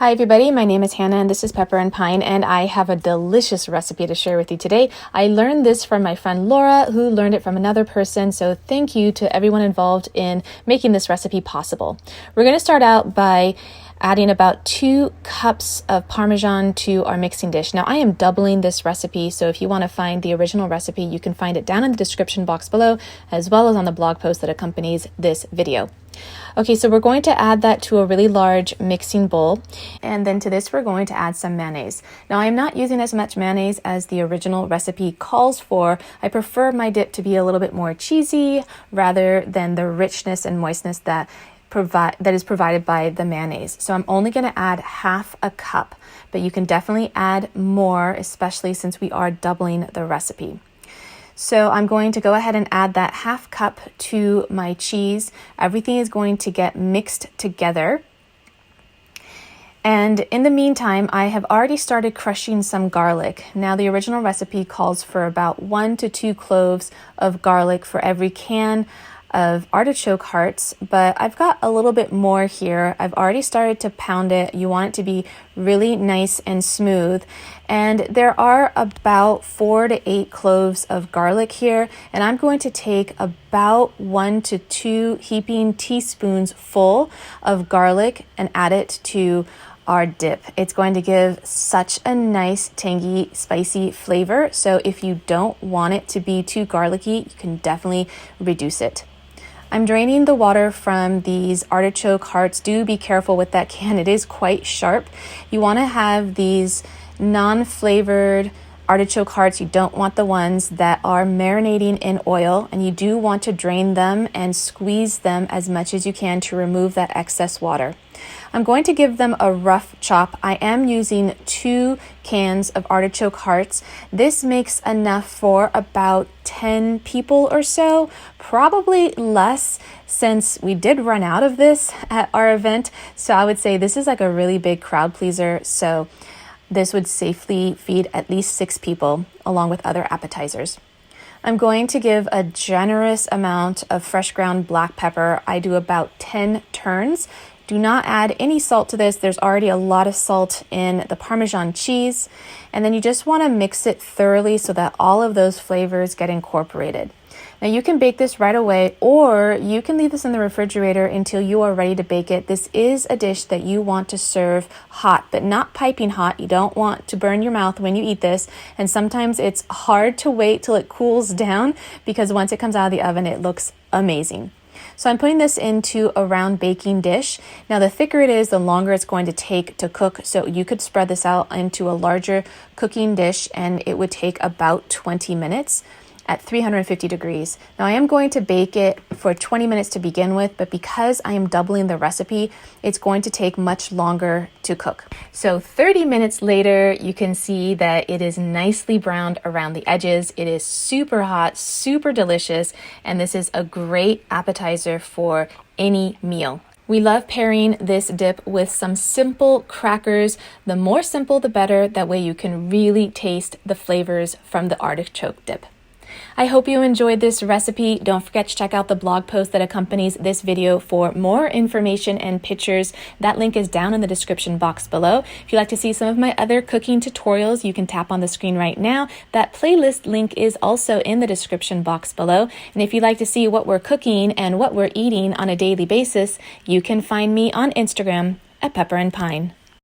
Hi everybody, my name is Hannah and this is Pepper and Pine, and I have a delicious recipe to share with you today. I learned this from my friend Laura, who learned it from another person, so thank you to everyone involved in making this recipe possible. We're going to start out by adding about 2 cups of Parmesan to our mixing dish. Now I am doubling this recipe, so if you want to find the original recipe, you can find it down in the description box below, as well as on the blog post that accompanies this video. Okay, so we're going to add that to a really large mixing bowl, and then to this we're going to add some mayonnaise. Now I'm not using as much mayonnaise as the original recipe calls for. I prefer my dip to be a little bit more cheesy rather than the richness and moistness that is provided by the mayonnaise. So I'm only going to add half a cup, but you can definitely add more, especially since we are doubling the recipe. So I'm going to go ahead and add that half cup to my cheese. Everything is going to get mixed together. And in the meantime, I have already started crushing some garlic. Now the original recipe calls for about 1 to 2 cloves of garlic for every can of artichoke hearts, but I've got a little bit more here. I've already started to pound it. You want it to be really nice and smooth. And there are about 4 to 8 cloves of garlic here, and I'm going to take about 1 to 2 heaping teaspoons full of garlic and add it to our dip. It's going to give such a nice, tangy, spicy flavor. So if you don't want it to be too garlicky, you can definitely reduce it. I'm draining the water from these artichoke hearts. Do be careful with that can. It is quite sharp. You want to have these non-flavored artichoke hearts. You don't want the ones that are marinating in oil, and you do want to drain them and squeeze them as much as you can to remove that excess water. I'm going to give them a rough chop. I am using 2 cans of artichoke hearts. This makes enough for about 10 people or so, probably less since we did run out of this at our event. So I would say this is like a really big crowd pleaser. So this would safely feed at least 6 people along with other appetizers. I'm going to give a generous amount of fresh ground black pepper. I do about 10 turns. Do not add any salt to this. There's already a lot of salt in the Parmesan cheese. And then you just want to mix it thoroughly so that all of those flavors get incorporated. Now you can bake this right away, or you can leave this in the refrigerator until you are ready to bake it. This is a dish that you want to serve hot, but not piping hot. You don't want to burn your mouth when you eat this. And sometimes it's hard to wait till it cools down, because once it comes out of the oven, it looks amazing. So I'm putting this into a round baking dish. Now the thicker it is, the longer it's going to take to cook. So you could spread this out into a larger cooking dish and it would take about 20 minutes at 350 degrees. Now I am going to bake it for 20 minutes to begin with, but because I am doubling the recipe, it's going to take much longer to cook. So 30 minutes later, you can see that it is nicely browned around the edges. It is super hot, super delicious, and this is a great appetizer for any meal. We love pairing this dip with some simple crackers. The more simple, the better. That way you can really taste the flavors from the artichoke dip. I hope you enjoyed this recipe. Don't forget to check out the blog post that accompanies this video for more information and pictures. That link is down in the description box below. If you'd like to see some of my other cooking tutorials, you can tap on the screen right now. That playlist link is also in the description box below. And if you'd like to see what we're cooking and what we're eating on a daily basis, you can find me on Instagram at Pepper and Pine.